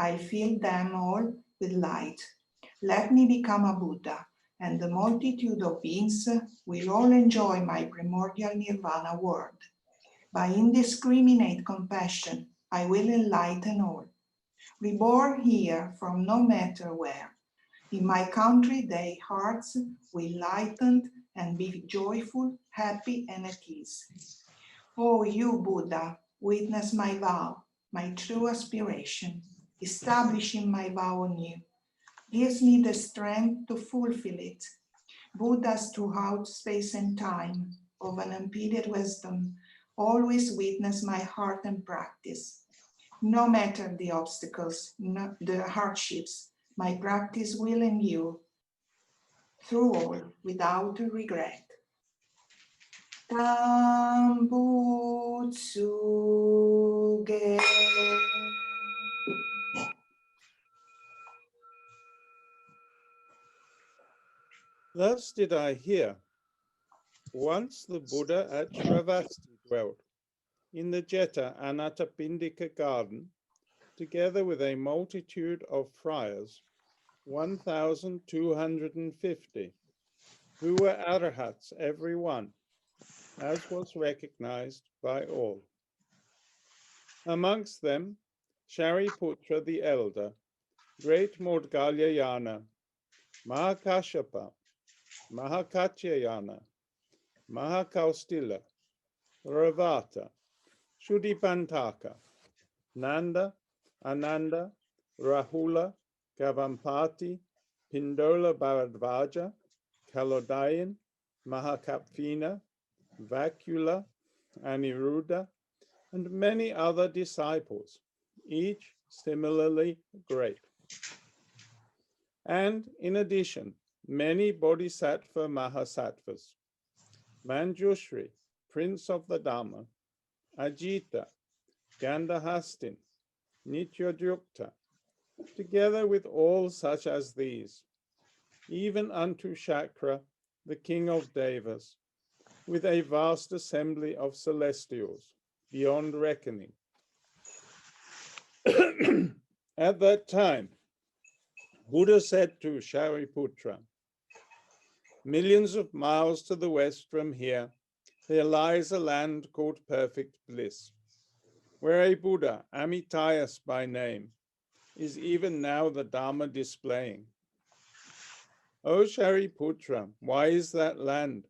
I fill them all with light. Let me become a Buddha, and the multitude of beings will all enjoy my primordial nirvana world. By indiscriminate compassion, I will enlighten all. Reborn here from no matter where. In my country, their hearts will lighten and be joyful, happy, and at ease. Oh, you, Buddha, witness my vow, my true aspiration, establishing my vow on you. Gives me the strength to fulfill it. Buddhas throughout space and time, of an unimpeded wisdom, always witness my heart and practice. No matter the obstacles, the hardships, my practice will endure through all without regret. Tambutsuge. Thus did I hear. Once the Buddha at Shravasti dwelt in the Jeta Anathapindika garden, together with a multitude of friars, 1,250, who were arahats every one, as was recognized by all. Amongst them, Shariputra the elder, great Maudgalyayana, Mahakashapa, Mahakatyayana, Mahakaustila, Ravata, Shuddhipantaka, Nanda, Ananda, Rahula, Gavampati, Pindola Bharadvaja, Kalodayan, Mahakapfina, Vakula, Aniruddha, and many other disciples, each similarly great. And in addition, many Bodhisattva Mahasattvas, Manjushri, Prince of the Dhamma, Ajita, Gandhahastin, Nityodhyukta, together with all such as these, even unto Shakra, the king of Devas, with a vast assembly of celestials, beyond reckoning. At that time, Buddha said to Shariputra, millions of miles to the west from here, there lies a land called perfect bliss, where a Buddha, Amitayas by name, is even now the Dharma displaying. O Shariputra, why is that land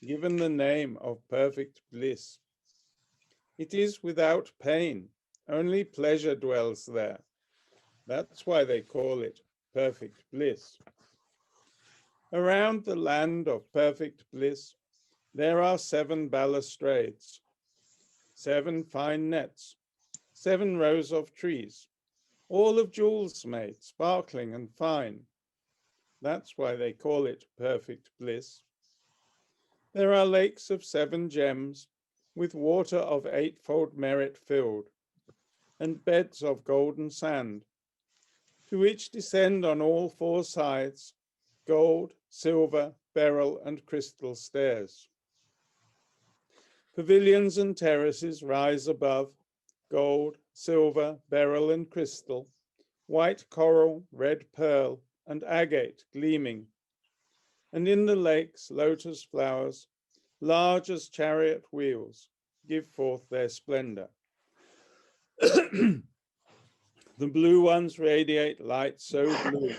given the name of perfect bliss? It is without pain, only pleasure dwells there. That's why they call it perfect bliss. Around the land of perfect bliss, there are 7 balustrades, 7 fine nets, 7 rows of trees, all of jewels made, sparkling and fine. That's why they call it perfect bliss. There are lakes of 7 gems, with water of 8-fold merit filled, and beds of golden sand, to which descend on all 4 sides gold, silver, beryl, and crystal stairs. Pavilions and terraces rise above, gold, silver, beryl, and crystal, white coral, red pearl, and agate gleaming. And in the lakes, lotus flowers, large as chariot wheels, give forth their splendor. The blue ones radiate light so blue,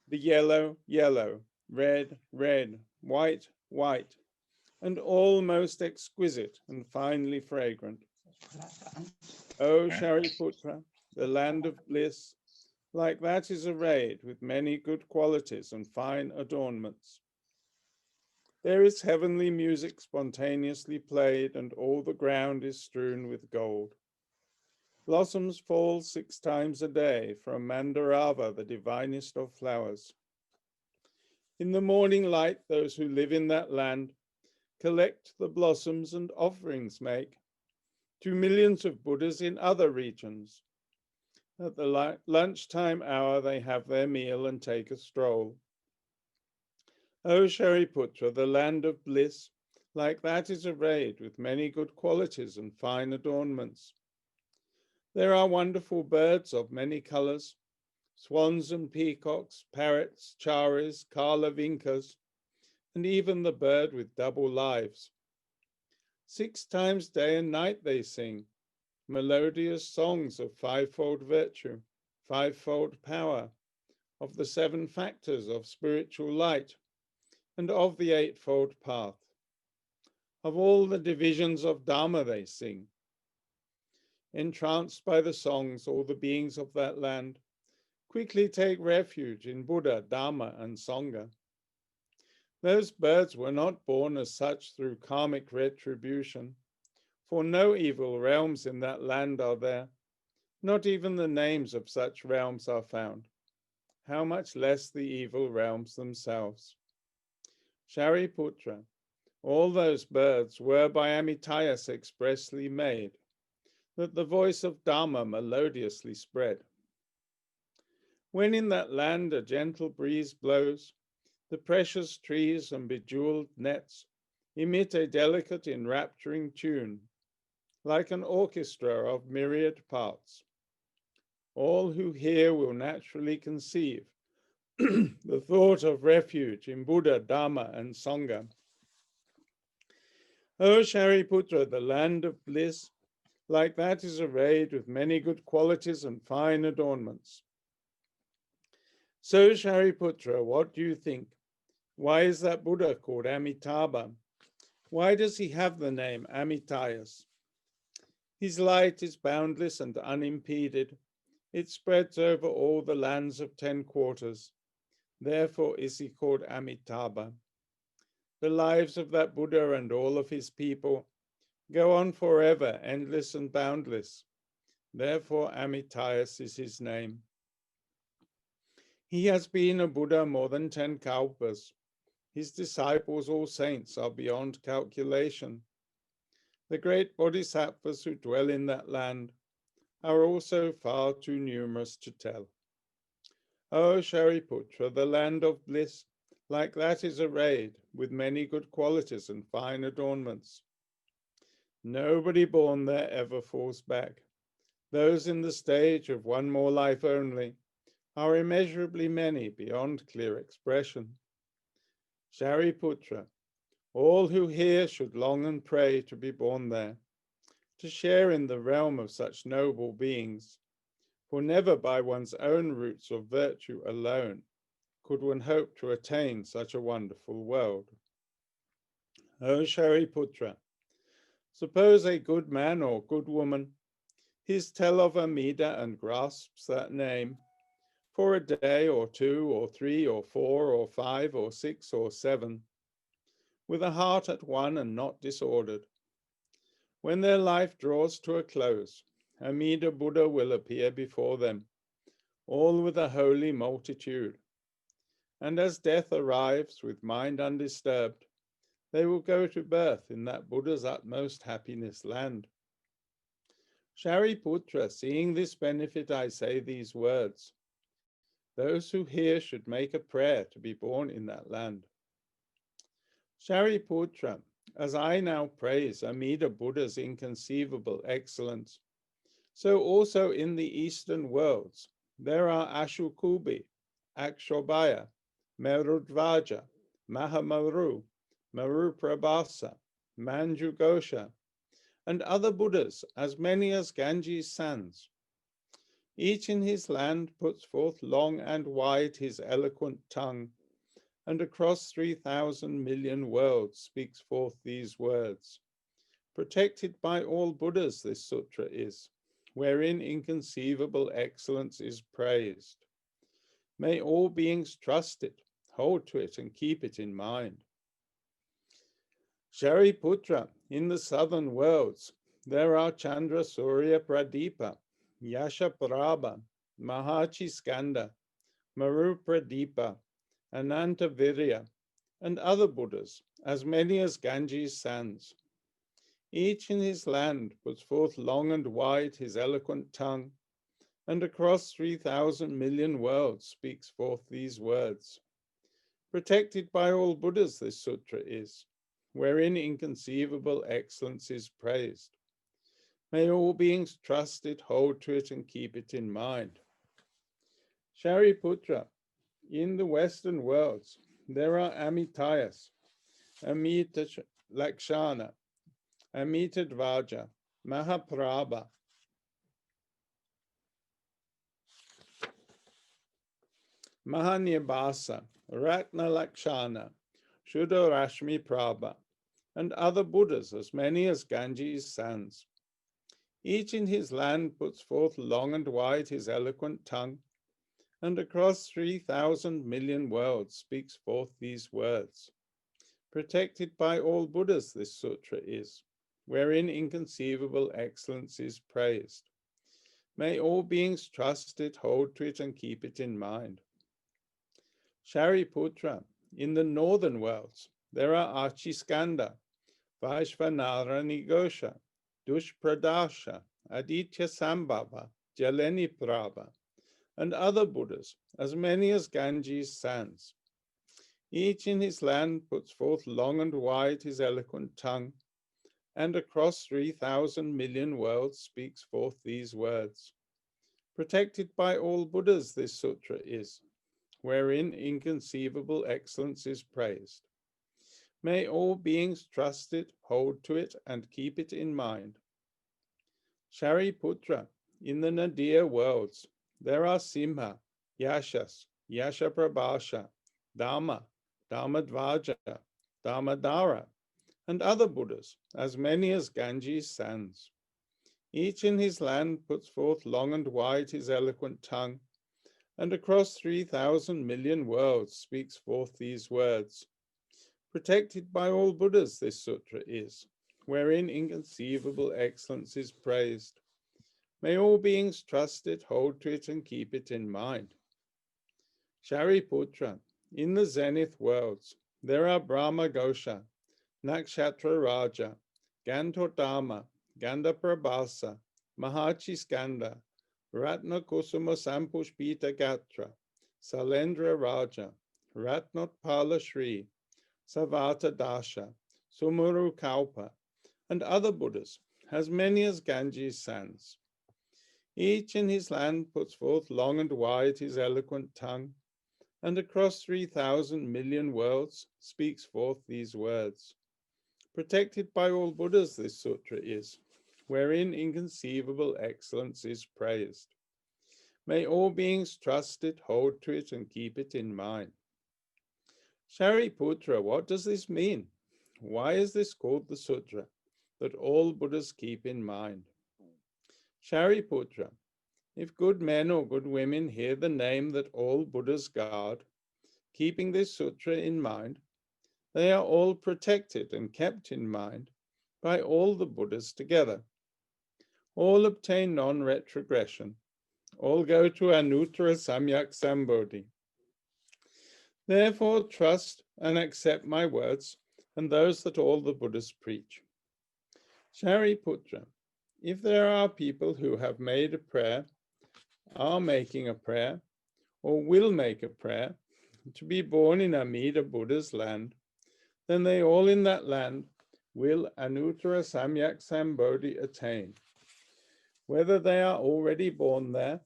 the yellow, yellow, red, red, white, white, and all most exquisite and finely fragrant. O Shariputra, the land of bliss, like that is arrayed with many good qualities and fine adornments. There is heavenly music spontaneously played, and all the ground is strewn with gold. Blossoms fall 6 times a day from Mandarava, the divinest of flowers. In the morning light, those who live in that land collect the blossoms and offerings make to millions of Buddhas in other regions. At the lunchtime hour, they have their meal and take a stroll. O Shariputra, the land of bliss, like that is arrayed with many good qualities and fine adornments. There are wonderful birds of many colors, swans and peacocks, parrots, charis, karlavinkas, and even the bird with double lives. 6 times day and night they sing, melodious songs of fivefold virtue, fivefold power, of the 7 factors of spiritual light, and of the eightfold path. Of all the divisions of Dharma they sing. Entranced by the songs, all the beings of that land quickly take refuge in Buddha, Dharma, and Sangha. Those birds were not born as such through karmic retribution, for no evil realms in that land are there. Not even the names of such realms are found. How much less the evil realms themselves. Shariputra, all those birds were by Amitayus expressly made, that the voice of Dharma melodiously spread. When in that land a gentle breeze blows, the precious trees and bejeweled nets emit a delicate enrapturing tune, like an orchestra of myriad parts. All who hear will naturally conceive the thought of refuge in Buddha, Dharma, and Sangha. O Shariputra, the land of bliss, like that is arrayed with many good qualities and fine adornments. So Shariputra, what do you think? Why is that Buddha called Amitabha? Why does he have the name Amitayus? His light is boundless and unimpeded. It spreads over all the lands of 10 quarters. Therefore is he called Amitabha. The lives of that Buddha and all of his people go on forever, endless and boundless. Therefore Amitayus is his name. He has been a Buddha more than 10 kalpas. His disciples, all saints, are beyond calculation. The great bodhisattvas who dwell in that land are also far too numerous to tell. O Shariputra, the land of bliss, like that is arrayed with many good qualities and fine adornments. Nobody born there ever falls back. Those in the stage of one more life only are immeasurably many beyond clear expression. Shariputra, all who hear should long and pray to be born there, to share in the realm of such noble beings, for never by one's own roots of virtue alone could one hope to attain such a wonderful world. O Shariputra, suppose a good man or good woman, his tell of Amida and grasps that name, for a day or 2 or 3 or 4 or 5 or 6 or 7, with a heart at one and not disordered. When their life draws to a close, Amida Buddha will appear before them, all with a holy multitude. And as death arrives with mind undisturbed, they will go to birth in that Buddha's utmost happiness land. Shariputra, seeing this benefit, I say these words. Those who hear should make a prayer to be born in that land. Shariputra, as I now praise Amida Buddha's inconceivable excellence, so also in the Eastern worlds there are Ashukubi, Akshobhya, Merudvaja, Mahamaru, Maruprabhasa, Manjugosha, and other Buddhas, as many as Ganges sands. Each in his land puts forth long and wide his eloquent tongue, and across 3,000 million worlds speaks forth these words. Protected by all Buddhas this sutra is, wherein inconceivable excellence is praised. May all beings trust it, hold to it, and keep it in mind. Shariputra, in the southern worlds, there are Chandra Surya Pradipa, Yasha Prabha, Mahachi Skanda, Maru Pradipa, Ananta Virya, and other Buddhas, as many as Ganges sands. Each in his land puts forth long and wide his eloquent tongue, and across 3,000 million worlds speaks forth these words. Protected by all Buddhas this sutra is, wherein inconceivable excellence is praised. May all beings trust it, hold to it, and keep it in mind. Shariputra, in the Western worlds, there are Amitayas, Amita Lakshana, Amita Dvaja, Mahaprabha, Mahanyabasa, Ratna Lakshana, Shuddharashmi Prabha, and other Buddhas, as many as Ganges sands. Each in his land puts forth long and wide his eloquent tongue, and across 3,000 million worlds speaks forth these words. Protected by all Buddhas this sutra is, wherein inconceivable excellence is praised. May all beings trust it, hold to it, and keep it in mind. Shariputra, in the northern worlds, there are Archiskanda, Vaishvanara Nigosha, Dushpradasha, Aditya Sambhava, Jaleni Prabha, and other Buddhas, as many as Ganges sands. Each in his land puts forth long and wide his eloquent tongue, and across 3,000 million worlds speaks forth these words. Protected by all Buddhas this sutra is, wherein inconceivable excellence is praised. May all beings trust it, hold to it, and keep it in mind. Shariputra, in the Nadir worlds, there are Simha, Yashas, Yashaprabhasha, Dhamma, Dharmadvaja, Dharmadhara, and other Buddhas, as many as Ganges sands. Each in his land puts forth long and wide his eloquent tongue, and across 3,000 million worlds speaks forth these words. Protected by all Buddhas this sutra is, wherein inconceivable excellence is praised. May all beings trust it, hold to it, and keep it in mind. Shariputra, in the zenith worlds, there are Brahma Gosha, Nakshatra Raja, Gandhodama, Gandaprabhasa, Mahachiskanda, Ratna Kusuma Sampushpita Gatra, Salendra Raja, Ratnotpala Shri, Savata Dasha, Sumuru Kalpa, and other Buddhas, as many as Ganges sands. Each in his land puts forth long and wide his eloquent tongue, and across 3,000 million worlds speaks forth these words. Protected by all Buddhas this sutra is, wherein inconceivable excellence is praised. May all beings trust it, hold to it, and keep it in mind. Shariputra, what does this mean? Why is this called the sutra that all Buddhas keep in mind? Shariputra, if good men or good women hear the name that all Buddhas guard, keeping this sutra in mind, they are all protected and kept in mind by all the Buddhas together. All obtain non-retrogression. All go to Anuttara Samyak Sambodhi. Therefore, trust and accept my words and those that all the Buddhas preach. Shariputra, if there are people who have made a prayer, are making a prayer, or will make a prayer to be born in Amida Buddha's land, then they all in that land will Anuttara Samyak Sambodhi attain. Whether they are already born there,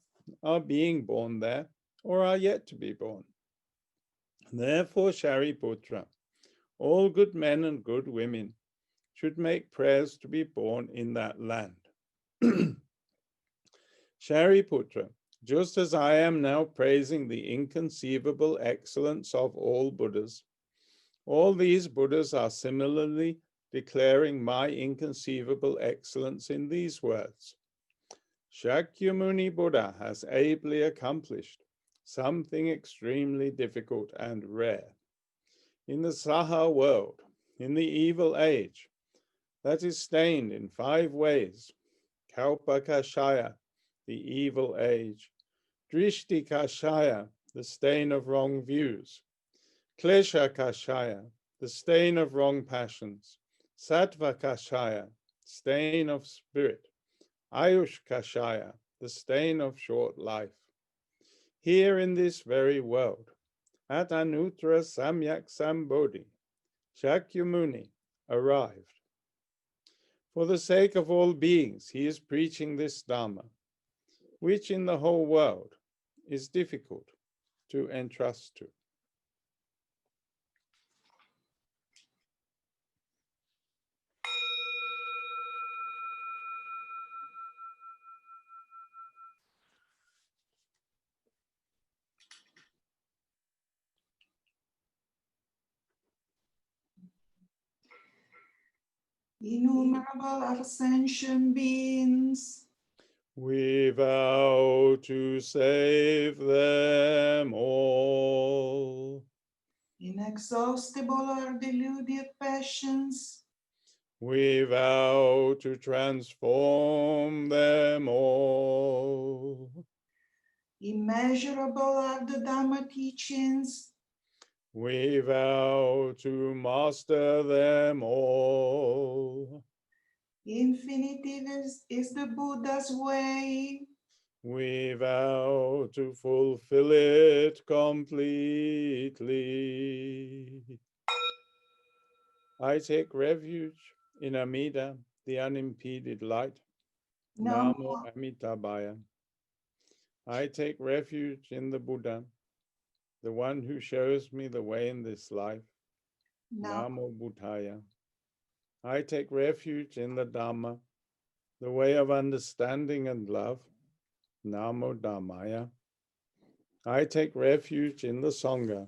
are being born there, or are yet to be born. Therefore, Shariputra, all good men and good women should make prayers to be born in that land. Shariputra, just as I am now praising the inconceivable excellence of all Buddhas, all these Buddhas are similarly declaring my inconceivable excellence in these words. Shakyamuni Buddha has ably accomplished something extremely difficult and rare. In the Saha world, in the evil age, that is stained in 5 ways, Kalpakashaya, the evil age, Drishti Kashaya, the stain of wrong views, Klesha Kashaya, the stain of wrong passions, Sattva Kashaya, stain of spirit, Ayush Kashaya, the stain of short life. Here in this very world, at Anuttara Samyak Sambodhi, Shakyamuni arrived. For the sake of all beings, he is preaching this Dharma, which in the whole world is difficult to entrust to. Innumerable ascension beings, We vow to save them all. inexhaustible or deluded passions, We vow to transform them all. immeasurable are the Dharma teachings, We vow to master them all. infinitive is the Buddha's way. We vow to fulfill it completely. I take refuge in Amida, the unimpeded light. Namo, Namo Amitabhaya. I take refuge in the Buddha, the one who shows me the way in this life. Namo, Namo Buddhaya. I take refuge in the Dhamma, the way of understanding and love. Namo Dhammaya. I take refuge in the Sangha,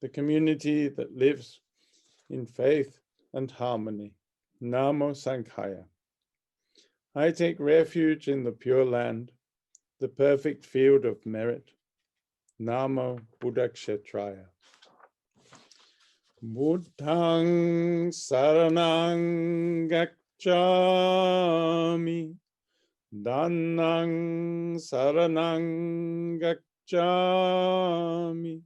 the community that lives in faith and harmony. Namo Sankhaya. I take refuge in the Pure Land, the perfect field of merit. Namo Buddhakshetraya. Buddhang Saranang Gacchami. Dhannang Saranang Gacchami.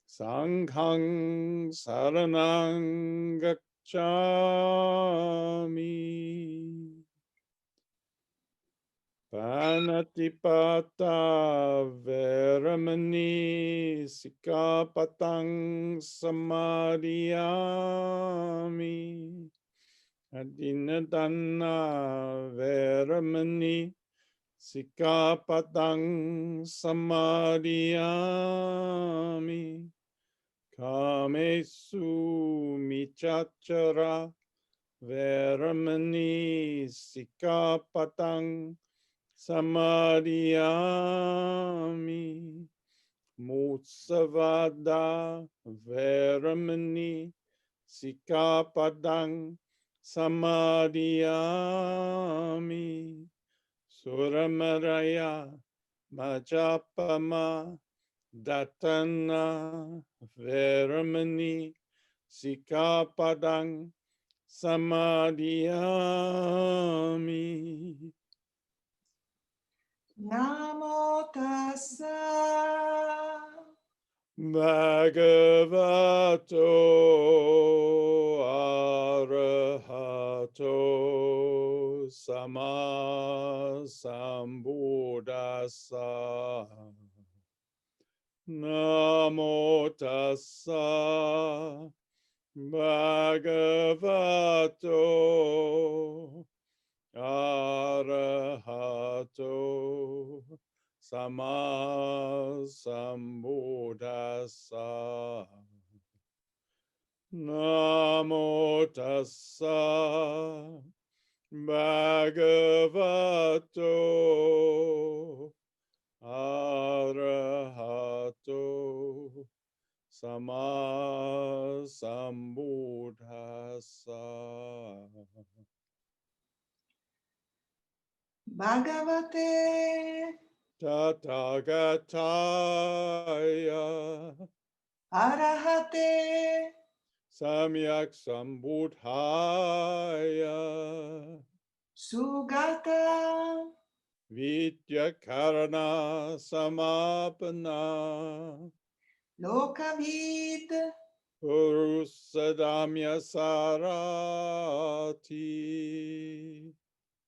Sanghang Saranang Gacchami. Panatipata Veramani Sikapatang Samadhiyami. Adinadana Veramani Sikapatang Samadhiyami. Kamesu Michachara Veramani Sikapatang Samadhiyami. Mutsavada Veramani Sikapadang Samadhiyami. Suramaraya Majapama Datana Veramani Sikapadang Samadhiyami. Namo tassa. Bhagavato Arahato Sama Sambuddhassa. Namo tassa Bhagavato Arahato Sama Sambuddhassa. Namo tassa Bhagavato Arahato Sama Sambuddhassa. Bhagavate Tathagataya Arahate Samyak Sambuddhaya Sugata Vidyakarana Samapana Lokavid Purusadamya Sarati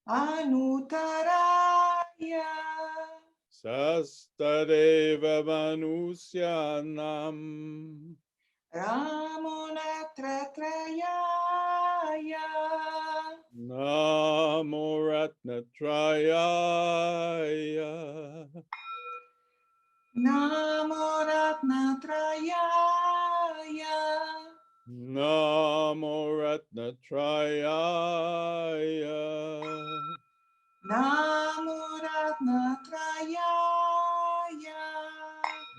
Anutaraya Sastadeva Manusyanam Ramonatratrayaya. Namo Ratnatrayaya. Namo Ratnatrayaya. Namo Ratnatrayaya. Namo Ratnatrayaya.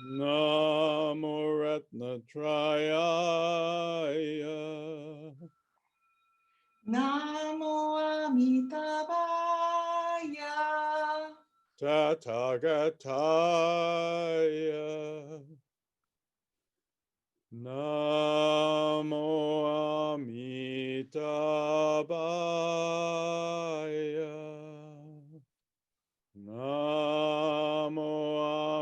Namo Ratnatrayaya. Namo Amitabhaya. Tathagataya. Namo Amitabhaya. Namo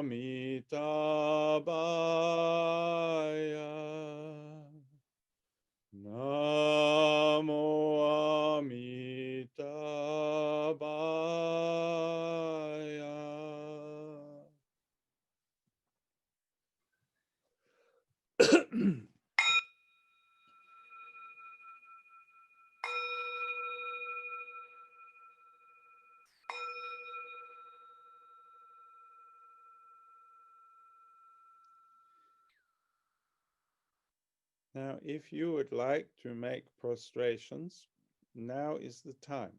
Amitabhaya. Namo Amitabhaya. Now, if you would like to make prostrations, now is the time.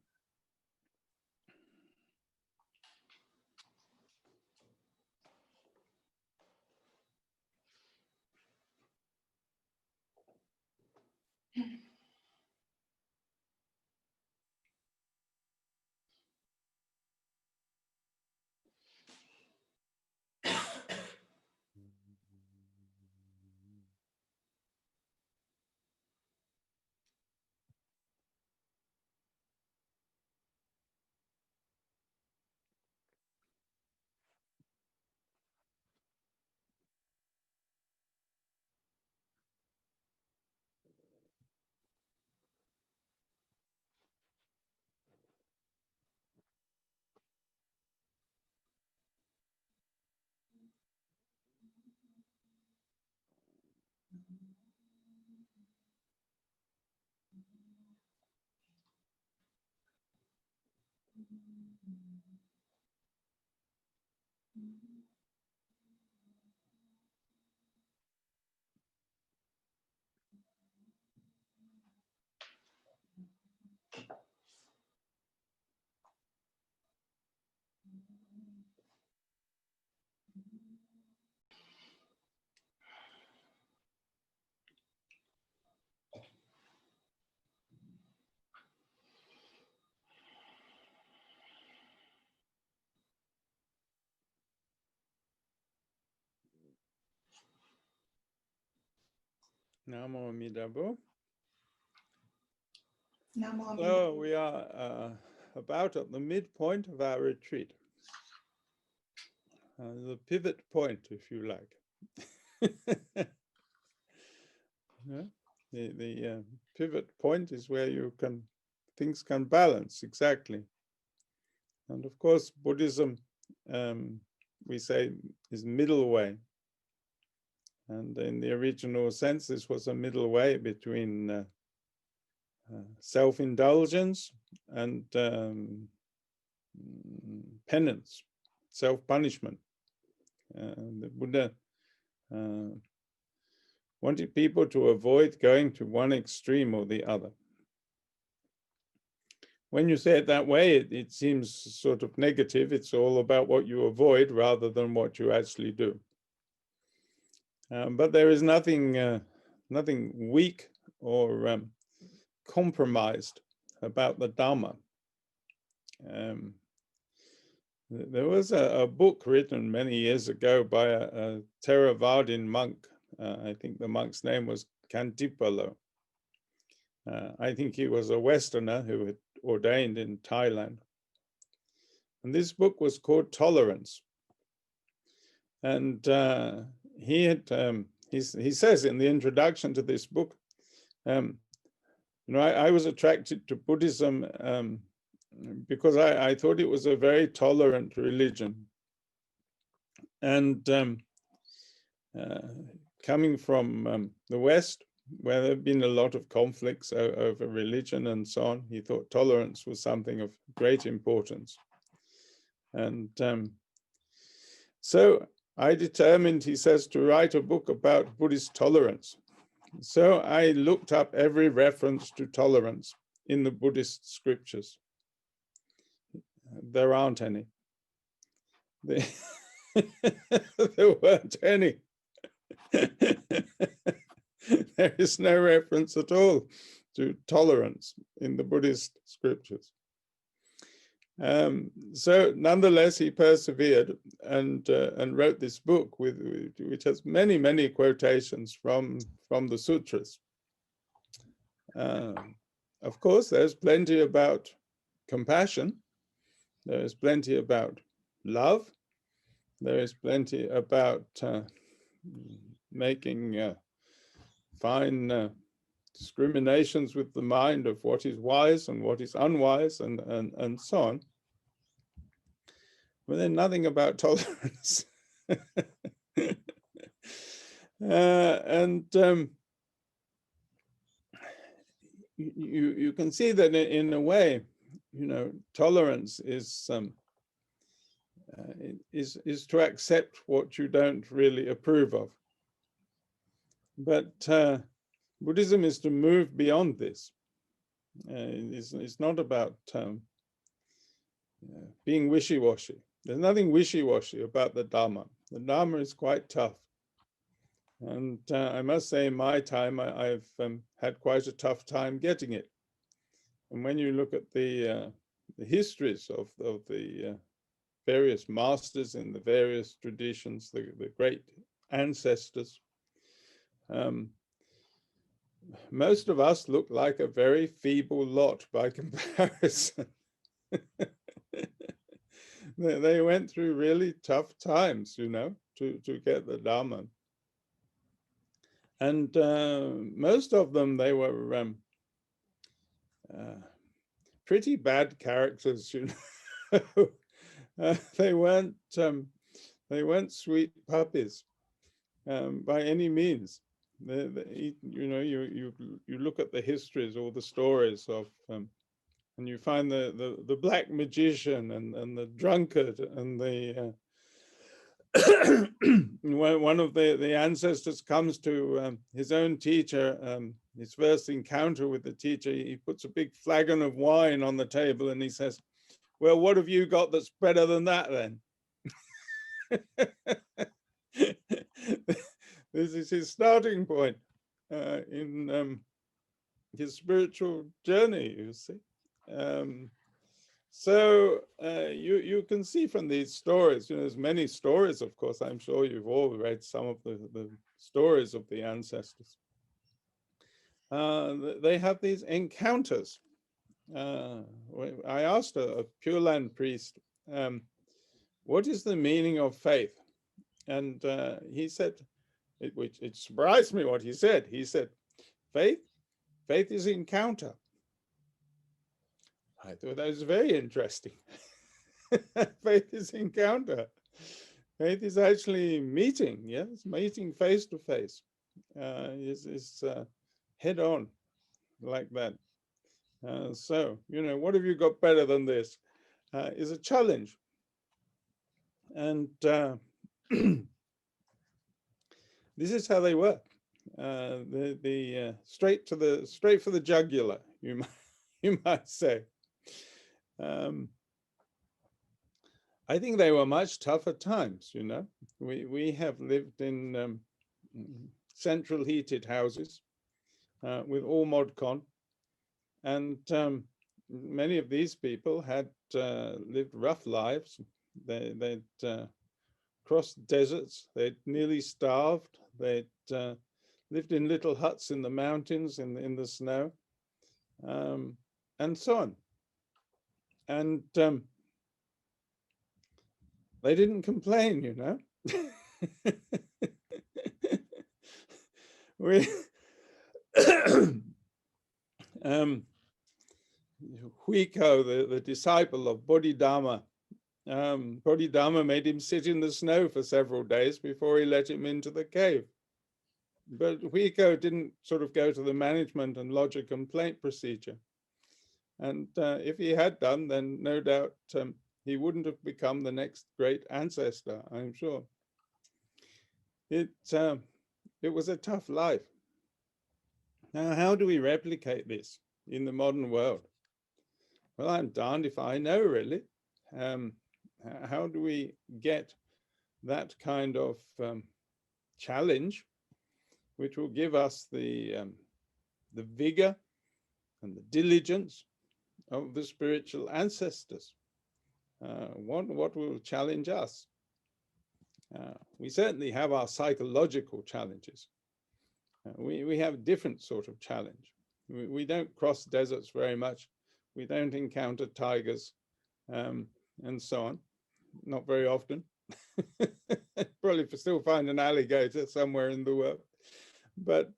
Namo Amitabha. Namo So Amitabhaya. we are about at the midpoint of our retreat. The pivot point, if you like. Yeah? The pivot point is where things can balance, exactly. And of course, Buddhism, we say, is middle way. And in the original sense, this was a middle way between self-indulgence and penance, self-punishment. The Buddha wanted people to avoid going to one extreme or the other. When you say it that way, it seems sort of negative. It's all about what you avoid rather than what you actually do. But there is nothing weak or compromised about the Dharma. There was a book written many years ago by a Theravadin monk. I think the monk's name was Kantipalo. I think he was a Westerner who had ordained in Thailand. And this book was called Tolerance. And he says in the introduction to this book, I was attracted to Buddhism because I thought it was a very tolerant religion. And coming from the West, where there have been a lot of conflicts over religion and so on, he thought tolerance was something of great importance. And so I determined, he says, to write a book about Buddhist tolerance. So I looked up every reference to tolerance in the Buddhist scriptures. There aren't any. There weren't any. There is no reference at all to tolerance in the Buddhist scriptures. So nonetheless, he persevered and wrote this book which has many, many quotations from the sutras. Of course, there's plenty about compassion. There is plenty about love. There is plenty about making fine discriminations with the mind of what is wise and what is unwise and so on. But then nothing about tolerance. You can see that in a way, tolerance is to accept what you don't really approve of. But Buddhism is to move beyond this. It's not about being wishy-washy. There's nothing wishy-washy about the Dharma. The Dharma is quite tough. And I must say, in my time, I've had quite a tough time getting it. And when you look at the histories of the various masters in the various traditions, the great ancestors, most of us look like a very feeble lot by comparison. They went through really tough times, to get the Dharma. And most of them, they were pretty bad characters, they weren't sweet puppies by any means. You look at the histories, all the stories of, and you find the black magician and the drunkard and the one of the ancestors comes to his own teacher, his first encounter with the teacher. He puts a big flagon of wine on the table and he says, "Well, what have you got that's better than that then?" This is his starting point in his spiritual journey, you see. So you can see from these stories, there's many stories, of course. I'm sure you've all read some of the stories of the ancestors. They have these encounters. I asked a Pure Land priest, what is the meaning of faith? And he said, it surprised me what he said. He said, faith is encounter. I thought that was very interesting. Faith is encounter. Faith is actually meeting, yes, meeting face to face. Is head on, like that. So, what have you got better than this? Is a challenge. And this is how they work. The straight for the jugular, you might say. I think they were much tougher times, We have lived in central heated houses with all modcon, and many of these people had lived rough lives. They'd crossed deserts. They'd nearly starved. They'd lived in little huts in the mountains, in the snow, and so on. And they didn't complain, We Huiko, the disciple of Bodhidharma, Bodhidharma made him sit in the snow for several days before he let him into the cave. But Huiko didn't sort of go to the management and lodge a complaint procedure. And if he had done, then no doubt he wouldn't have become the next great ancestor, I'm sure. It was a tough life. Now, how do we replicate this in the modern world? Well, I'm darned if I know, really. How do we get that kind of challenge, which will give us the vigor and the diligence of the spiritual ancestors? What will challenge us? We certainly have our psychological challenges. We have a different sort of challenge. We don't cross deserts very much. We don't encounter tigers and so on, not very often. Probably still find an alligator somewhere in the world. But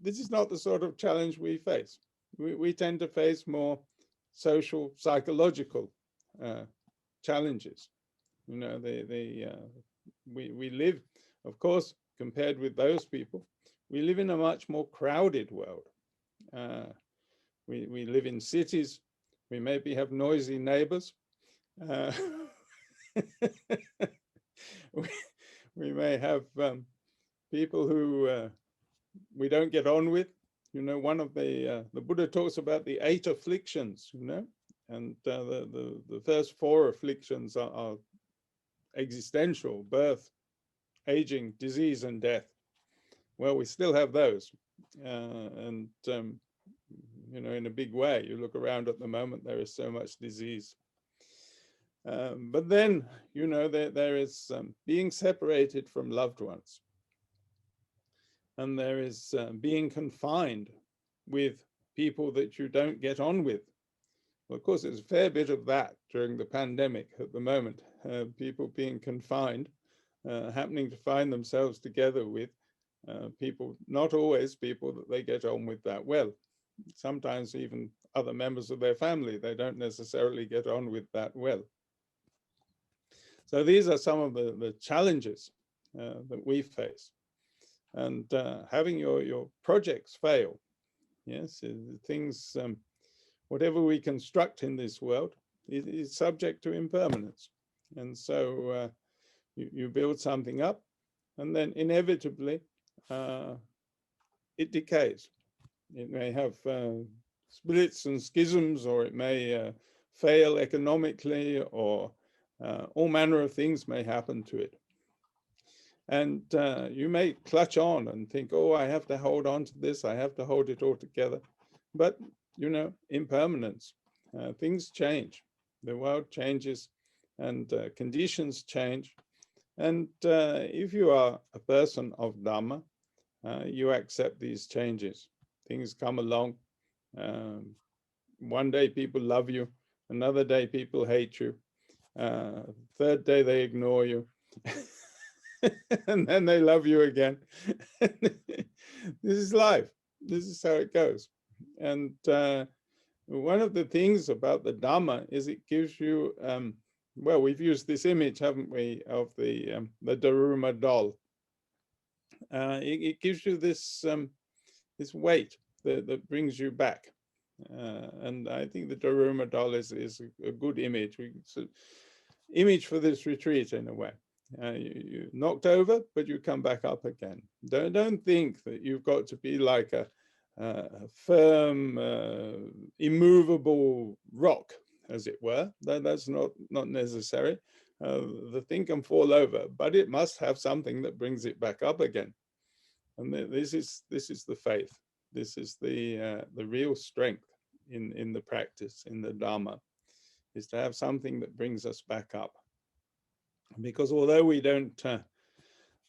this is not the sort of challenge we face. We tend to face more social, psychological challenges. You know, we live, of course, compared with those people, we live in a much more crowded world. We live in cities. We maybe have noisy neighbors. We may have people who we don't get on with. You know, one of the Buddha talks about the 8 afflictions, you know, and the first 4 afflictions are existential: birth, aging, disease, and death. Well, we still have those, and you know, in a big way. You look around at the moment, there is so much disease. But then, you know, there is being separated from loved ones, and there is being confined with people that you don't get on with. Well, of course, there's a fair bit of that during the pandemic at the moment. People being confined, happening to find themselves together with people, not always people that they get on with that well. Sometimes even other members of their family, they don't necessarily get on with that well. So these are some of the challenges that we face. And having your projects fail, yes, things, whatever we construct in this world is subject to impermanence. And so you build something up, and then inevitably it decays. It may have splits and schisms, or it may fail economically, or all manner of things may happen to it. And you may clutch on and think, oh, I have to hold on to this, I have to hold it all together. But, you know, impermanence, things change, the world changes, and conditions change. And if you are a person of Dhamma, you accept these changes. Things come along. One day people love you, another day people hate you, third day they ignore you. And then they love you again. This is life. This is how it goes. And one of the things about the Dhamma is it gives you, well, we've used this image, haven't we, of the Daruma doll. It gives you this this weight that brings you back. And I think the Daruma doll is a good image. It's an image for this retreat in a way. You knocked over, but you come back up again. Don't think that you've got to be like a firm, immovable rock, as it were. That's not necessary. The thing can fall over, but it must have something that brings it back up again. And this is the faith. This is the real strength in the practice, in the Dharma, is to have something that brings us back up. Because although we don't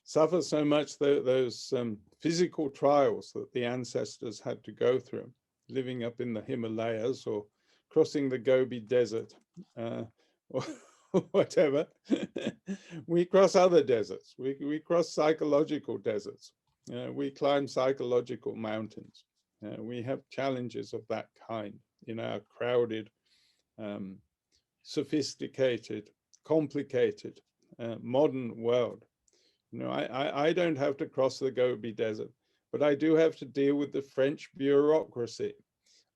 suffer so much those physical trials that the ancestors had to go through, living up in the Himalayas or crossing the Gobi Desert or whatever, we cross other deserts. We cross psychological deserts. We climb psychological mountains. We have challenges of that kind in our crowded, sophisticated, complicated, modern world. You know, I don't have to cross the Gobi Desert, but I do have to deal with the French bureaucracy.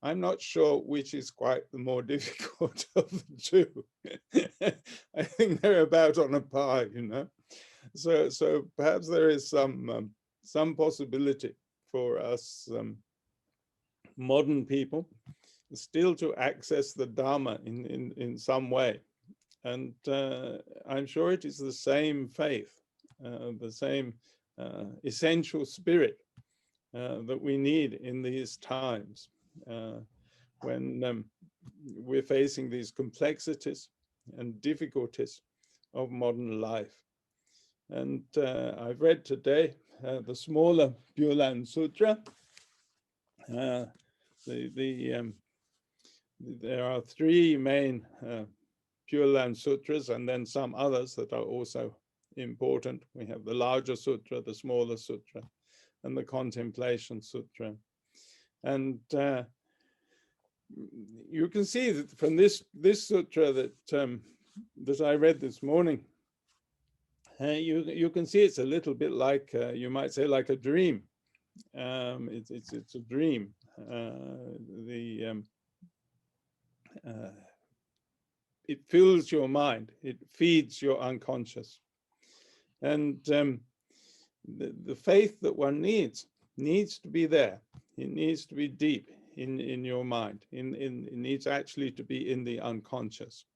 I'm not sure which is quite the more difficult of the two. I think they're about on a par, you know. So perhaps there is some possibility for us modern people still to access the Dharma in some way. And I'm sure it is the same faith, the same essential spirit that we need in these times when we're facing these complexities and difficulties of modern life. And I've read today the smaller Pure Land Sutra. There are three main Pure Land Sutras and then some others that are also important. We have the larger sutra, the smaller sutra, and the Contemplation Sutra. And you can see that from this sutra that I read this morning, you can see it's a little bit like, you might say, like a dream. It's a dream. It fills your mind. It feeds your unconscious. And the faith that one needs to be there. It needs to be deep in your mind. It needs actually to be in the unconscious,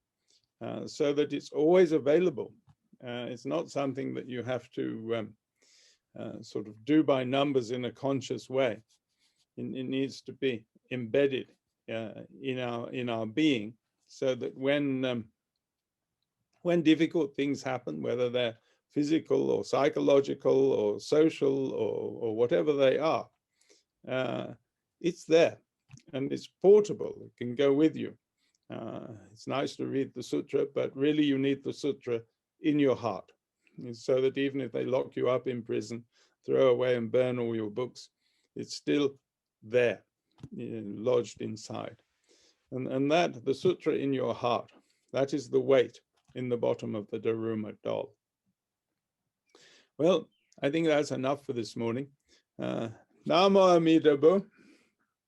so that it's always available. It's not something that you have to sort of do by numbers in a conscious way. It needs to be embedded in our being, so that when difficult things happen, whether they're physical or psychological or social or whatever they are, it's there and it's portable. It can go with you. It's nice to read the sutra, but really you need the sutra in your heart, so that even if they lock you up in prison, throw away and burn all your books, it's still there, lodged inside. And that, the sutra in your heart, that is the weight in the bottom of the Daruma doll. Well, I think that's enough for this morning. Namo Amitabha.